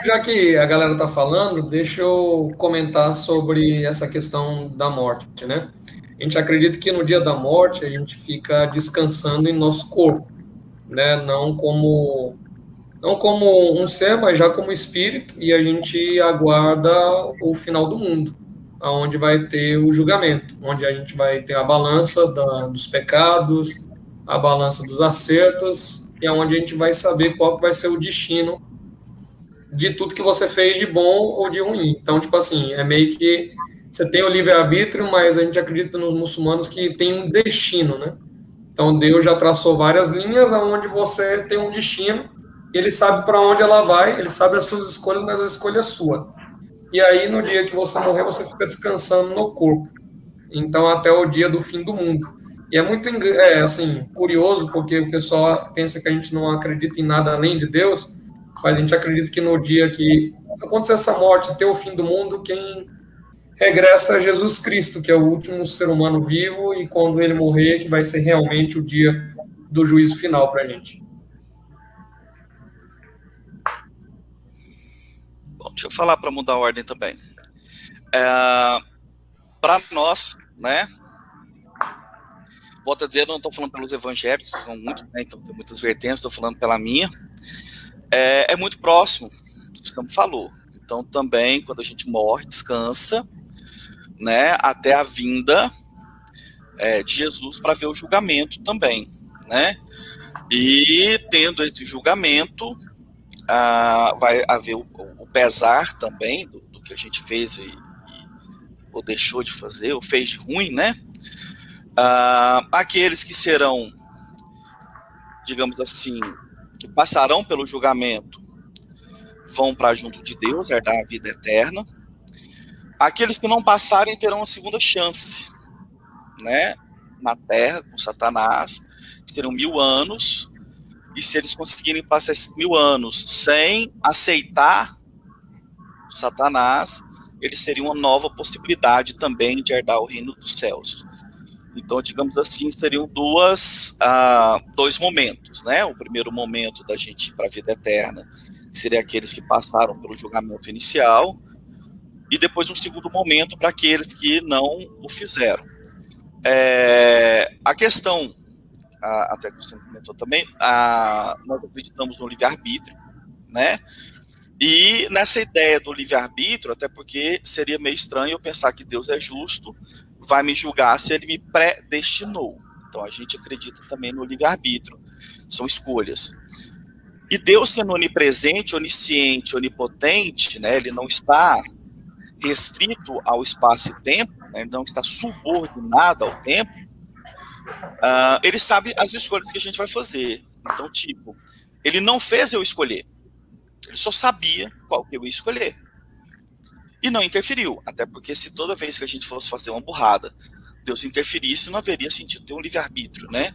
já que a galera tá falando, deixa eu comentar sobre essa questão da morte, né? A gente acredita que no dia da morte a gente fica descansando em nosso corpo, né? Não como um ser, mas já como espírito, e a gente aguarda o final do mundo, aonde vai ter o julgamento, onde a gente vai ter a balança dos pecados, a balança dos acertos, e aonde a gente vai saber qual que vai ser o destino de tudo que você fez de bom ou de ruim. Então, tipo assim, é meio que você tem o livre-arbítrio, mas a gente acredita nos muçulmanos que tem um destino, né? Então, Deus já traçou várias linhas aonde você tem um destino, ele sabe para onde ela vai, ele sabe as suas escolhas, mas a escolha é sua. E aí, no dia que você morrer, você fica descansando no corpo. Então, até o dia do fim do mundo. E é muito, assim, curioso, porque o pessoal pensa que a gente não acredita em nada além de Deus, mas a gente acredita que no dia que acontecer essa morte, ter o fim do mundo, quem regressa a Jesus Cristo, que é o último ser humano vivo, e quando ele morrer, que vai ser realmente o dia do juízo final para a gente. Bom, deixa eu falar para mudar a ordem também. Para nós, né? Volto a dizer, eu não estou falando pelos evangélicos, que são muito, né, então tem muitas vertentes, estou falando pela minha. É muito próximo, como falou. Então também, quando a gente morre, descansa, né, até a vinda de Jesus para ver o julgamento também, né? E tendo esse julgamento, vai haver o pesar também do que a gente fez ou deixou de fazer, ou fez de ruim, né? Aqueles que serão, digamos assim, que passarão pelo julgamento, vão para junto de Deus, herdar a vida eterna. Aqueles que não passarem terão uma segunda chance, né? Na Terra, com Satanás, serão 1000 anos, e se eles conseguirem passar esses 1000 anos sem aceitar Satanás, eles seriam uma nova possibilidade também de herdar o reino dos céus. Então, digamos assim, seriam dois momentos, né? O primeiro momento da gente ir para a vida eterna, que seria aqueles que passaram pelo julgamento inicial, e depois um segundo momento para aqueles que não o fizeram. A questão, até que você comentou também, nós acreditamos no livre-arbítrio, né? E nessa ideia do livre-arbítrio, até porque seria meio estranho eu pensar que Deus é justo, vai me julgar se ele me predestinou. Então a gente acredita também no livre-arbítrio, são escolhas. E Deus sendo onipresente, onisciente, onipotente, né, ele não está restrito ao espaço e tempo, né, ele não está subordinado ao tempo, ele sabe as escolhas que a gente vai fazer. Então, tipo, ele não fez eu escolher, ele só sabia qual que eu ia escolher. E não interferiu, até porque se toda vez que a gente fosse fazer uma burrada, Deus interferisse, não haveria sentido ter um livre-arbítrio, né?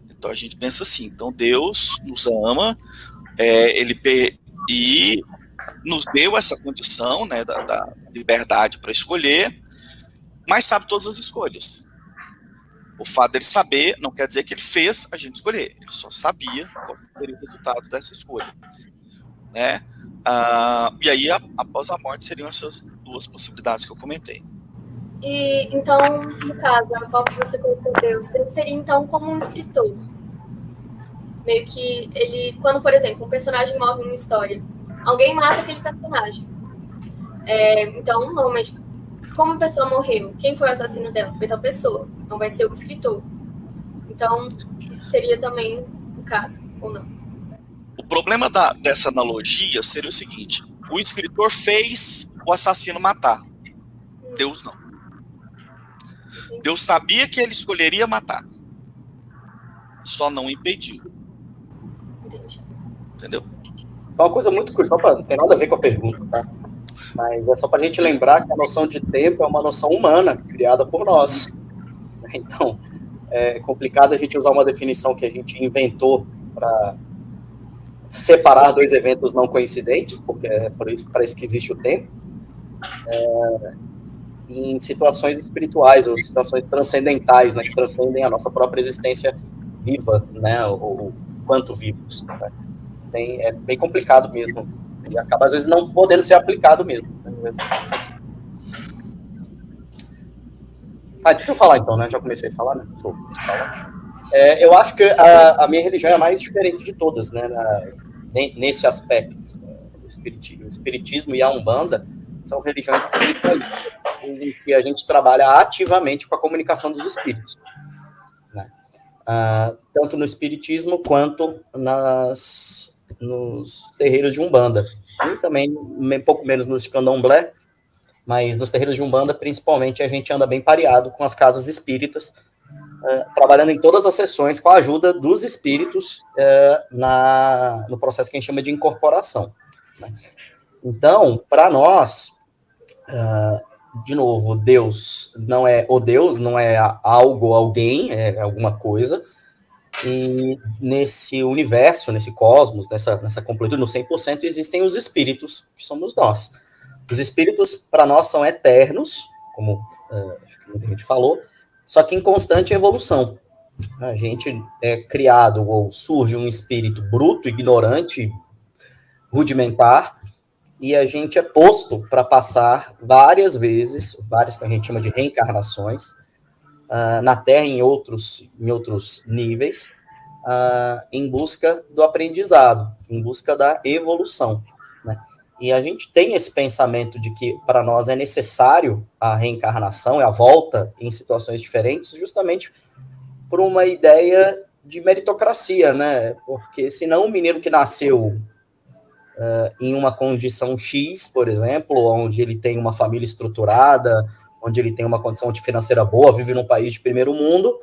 Então a gente pensa assim, então Deus nos ama, e nos deu essa condição, né, da liberdade para escolher, mas sabe todas as escolhas. O fato dele saber não quer dizer que ele fez a gente escolher, ele só sabia qual seria o resultado dessa escolha, né? E aí, após a morte, seriam essas duas possibilidades que eu comentei. E, então, no caso, a qual você colocou Deus, ele seria, então, como um escritor. Meio que ele, quando, por exemplo, um personagem morre numa história, alguém mata aquele personagem. Então, normalmente, como a pessoa morreu, quem foi o assassino dela? Foi tal pessoa, não vai ser o escritor. Então, isso seria também o caso, ou não? O problema dessa analogia seria o seguinte: o escritor fez o assassino matar, Deus não. Deus sabia que ele escolheria matar, só não impediu. Entendi. Entendeu? Uma coisa muito curiosa, não tem nada a ver com a pergunta, tá? Mas é só para a gente lembrar que a noção de tempo é uma noção humana, criada por nós. Então, é complicado a gente usar uma definição que a gente inventou para separar dois eventos não coincidentes, porque é para isso que existe o tempo, em situações espirituais ou situações transcendentais, né, que transcendem a nossa própria existência viva, né, ou quanto vivos. Né? É bem complicado mesmo E acaba, às vezes, não podendo ser aplicado mesmo. Deixa eu falar então, né? Já comecei a falar, né? Eu acho que a minha religião é a mais diferente de todas, né? Nesse aspecto. O espiritismo e a Umbanda são religiões espiritualistas, em que a gente trabalha ativamente com a comunicação dos espíritos, né? Tanto no espiritismo quanto nos terreiros de Umbanda. E também um pouco menos nos de candomblé, mas nos terreiros de Umbanda, principalmente, a gente anda bem pareado com as casas espíritas, trabalhando em todas as sessões com a ajuda dos espíritos no processo que a gente chama de incorporação, né? Então, para nós, de novo, Deus não é o Deus, não é algo, alguém, é alguma coisa, e nesse universo, nesse cosmos, nessa completude, no 100%, existem os espíritos, que somos nós. Os espíritos, para nós, são eternos, como acho que muita gente falou, só que em constante evolução. A gente é criado, ou surge um espírito bruto, ignorante, rudimentar, e a gente é posto para passar várias vezes, várias que a gente chama de reencarnações, na Terra em outros níveis, em busca do aprendizado, em busca da evolução, né? E a gente tem esse pensamento de que para nós é necessário a reencarnação, a volta em situações diferentes, justamente por uma ideia de meritocracia, né? Porque senão o menino que nasceu em uma condição X, por exemplo, onde ele tem uma família estruturada, onde ele tem uma condição financeira boa, vive num país de primeiro mundo,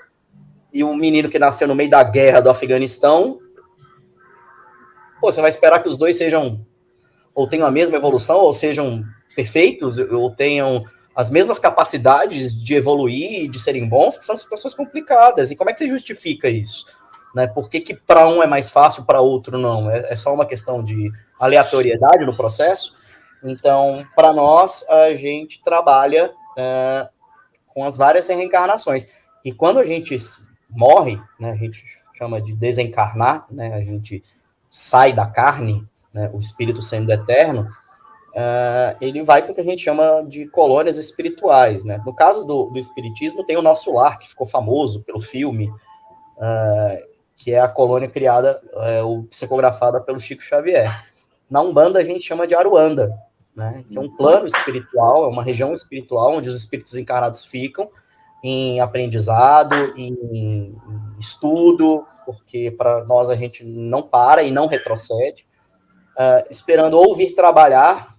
e um menino que nasceu no meio da guerra do Afeganistão, você vai esperar que os dois sejam, ou tenham a mesma evolução, ou sejam perfeitos, ou tenham as mesmas capacidades de evoluir e de serem bons, que são situações complicadas. E como é que você justifica isso? Né? Por que para um é mais fácil, para outro não? É só uma questão de aleatoriedade no processo? Então, para nós, a gente trabalha com as várias reencarnações. E quando a gente morre, né, a gente chama de desencarnar, né, a gente sai da carne, né, o espírito sendo eterno, ele vai para o que a gente chama de colônias espirituais, né? No caso do espiritismo, tem o Nosso Lar, que ficou famoso pelo filme, que é a colônia criada, ou psicografada pelo Chico Xavier. Na Umbanda, a gente chama de Aruanda, né, que é um plano espiritual, é uma região espiritual onde os espíritos encarnados ficam em aprendizado, em estudo, porque para nós a gente não para e não retrocede, esperando ou vir trabalhar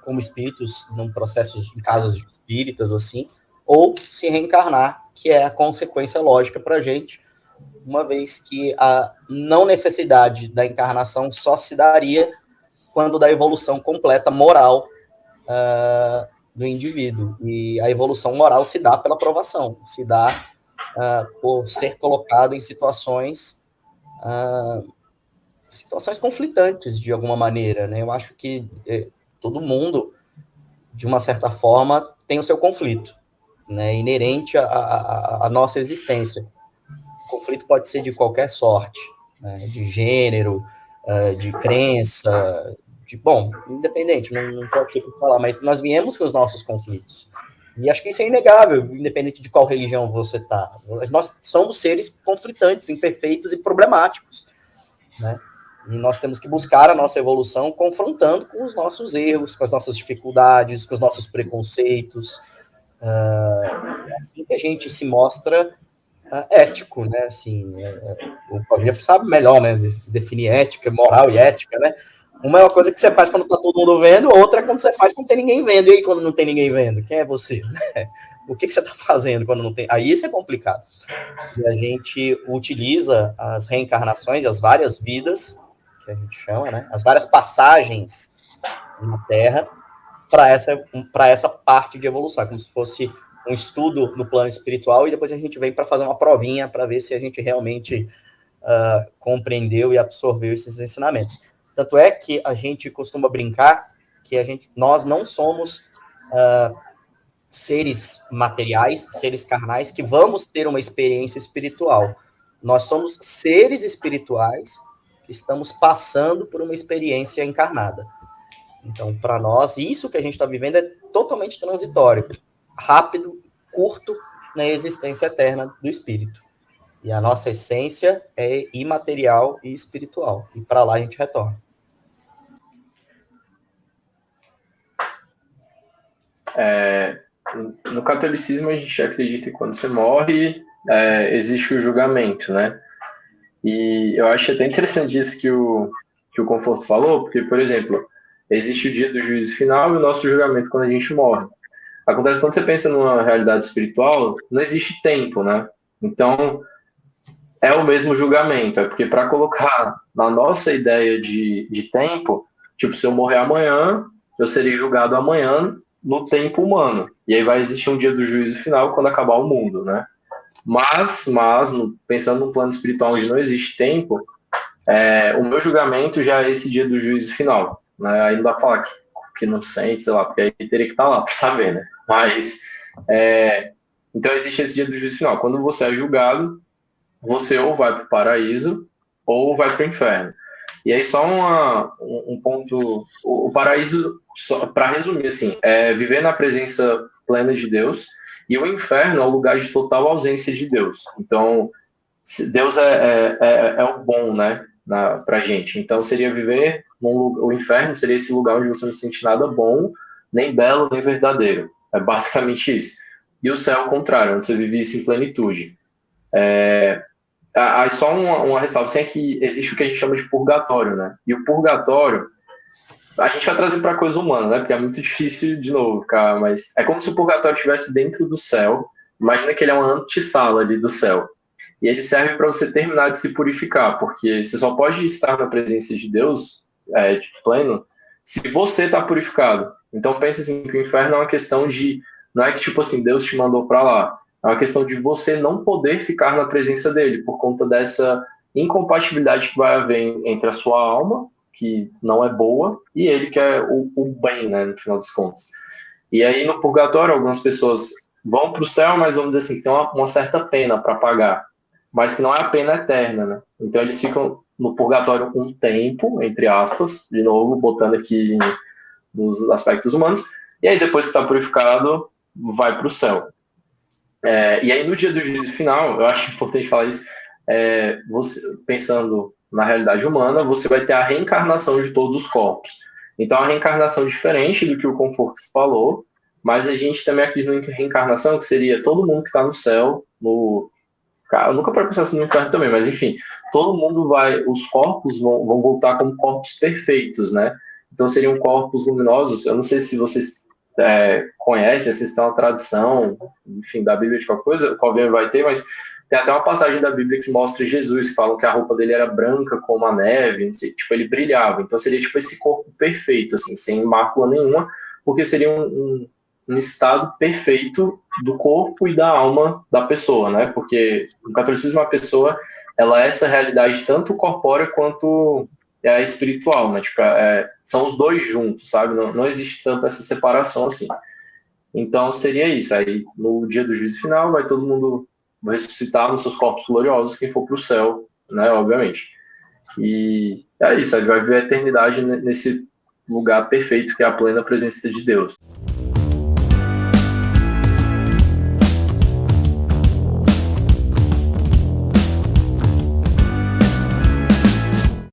como espíritos num processo em casas espíritas, assim, ou se reencarnar, que é a consequência lógica para a gente, uma vez que a não necessidade da encarnação só se daria quando da evolução completa moral do indivíduo. E a evolução moral se dá pela provação, se dá por ser colocado em situações conflitantes, de alguma maneira, né? Eu acho que todo mundo, de uma certa forma, tem o seu conflito, né, inerente à nossa existência. O conflito pode ser de qualquer sorte, né, de gênero, de crença, independente, não estou aqui para falar, mas nós viemos com os nossos conflitos. E acho que isso é inegável, independente de qual religião você está. Nós somos seres conflitantes, imperfeitos e problemáticos, né? E nós temos que buscar a nossa evolução confrontando com os nossos erros, com as nossas dificuldades, com os nossos preconceitos. É assim que a gente se mostra ético, né? Assim, o Claudio sabe melhor, né? Definir ética, moral e ética, né? Uma é uma coisa que você faz quando tá todo mundo vendo, outra é quando você faz quando tem ninguém vendo. E aí, quando não tem ninguém vendo? Quem é você? O que você tá fazendo quando não tem? Aí isso é complicado. E a gente utiliza as reencarnações, as várias vidas, que a gente chama, né? As várias passagens na Terra para essa parte de evolução, como se fosse um estudo no plano espiritual, e depois a gente vem para fazer uma provinha para ver se a gente realmente compreendeu e absorveu esses ensinamentos. Tanto é que a gente costuma brincar que nós não somos seres materiais, seres carnais, que vamos ter uma experiência espiritual. Nós somos seres espirituais estamos passando por uma experiência encarnada. Então, para nós, isso que a gente está vivendo é totalmente transitório, rápido, curto, na existência eterna do espírito. E a nossa essência é imaterial e espiritual. E para lá a gente retorna. No catolicismo, a gente acredita que quando você morre, existe o julgamento, né? E eu acho até interessante isso que o Conforto falou, porque, por exemplo, existe o dia do juízo final e o nosso julgamento quando a gente morre. Acontece quando você pensa numa realidade espiritual, não existe tempo, né? Então, é o mesmo julgamento. É porque para colocar na nossa ideia de tempo, tipo, se eu morrer amanhã, eu serei julgado amanhã no tempo humano. E aí vai existir um dia do juízo final quando acabar o mundo, né? Mas pensando no plano espiritual onde não existe tempo, o meu julgamento já é esse dia do juízo final, né? Aí não dá pra falar que não sente, sei lá, porque aí teria que estar lá para saber, né? Mas, então existe esse dia do juízo final. Quando você é julgado, você ou vai para o paraíso ou vai para o inferno. E aí só um ponto, o paraíso, para resumir assim, é viver na presença plena de Deus, e o inferno é o lugar de total ausência de Deus. Então, Deus é o bom, né, pra gente. Então, seria viver o inferno seria esse lugar onde você não sente nada bom, nem belo, nem verdadeiro. É basicamente isso. E o céu é o contrário, onde você vive isso em plenitude. Aí só uma ressalva, assim, é que existe o que a gente chama de purgatório, né? E o purgatório, a gente vai trazer para a coisa humana, né? Porque é muito difícil, de novo, cara, mas é como se o purgatório estivesse dentro do céu. Imagina que ele é uma antessala ali do céu. E ele serve para você terminar de se purificar, porque você só pode estar na presença de Deus, de pleno, se você está purificado. Então pensa assim, que o inferno é uma questão de, não é que tipo assim, Deus te mandou para lá, é uma questão de você não poder ficar na presença dele, por conta dessa incompatibilidade que vai haver entre a sua alma, que não é boa, e ele que é o bem, né, no final das contas. E aí no purgatório, algumas pessoas vão para o céu, mas vamos dizer assim, tem uma certa pena para pagar, mas que não é a pena eterna, né? Então eles ficam no purgatório um tempo, entre aspas, de novo, botando aqui nos aspectos humanos, e aí depois que está purificado, vai para o céu. E aí no dia do juízo final, eu acho importante falar isso, você, pensando na realidade humana, você vai ter a reencarnação de todos os corpos. Então a reencarnação é diferente do que o Conforto falou, mas a gente também acredita em reencarnação, que seria todo mundo que está no céu, eu nunca parei pensar assim no inferno também, mas enfim, todo mundo os corpos vão voltar como corpos perfeitos, né? Então seriam corpos luminosos. Eu não sei se vocês conhecem, se tem uma tradição, enfim, da Bíblia de qualquer coisa, qual vai ter, mas tem até uma passagem da Bíblia que mostra Jesus, que falam que a roupa dele era branca como a neve, tipo, ele brilhava. Então seria tipo esse corpo perfeito, assim, sem mácula nenhuma, porque seria um estado perfeito do corpo e da alma da pessoa, né? Porque no catolicismo a pessoa, ela é essa realidade tanto corpórea quanto espiritual, né? Tipo, são os dois juntos, sabe? Não existe tanto essa separação assim. Então seria isso. Aí no dia do juízo final vai todo mundo ressuscitar nos seus corpos gloriosos, quem for para o céu, né? Obviamente. E é isso. Aí vai viver a eternidade nesse lugar perfeito que é a plena presença de Deus.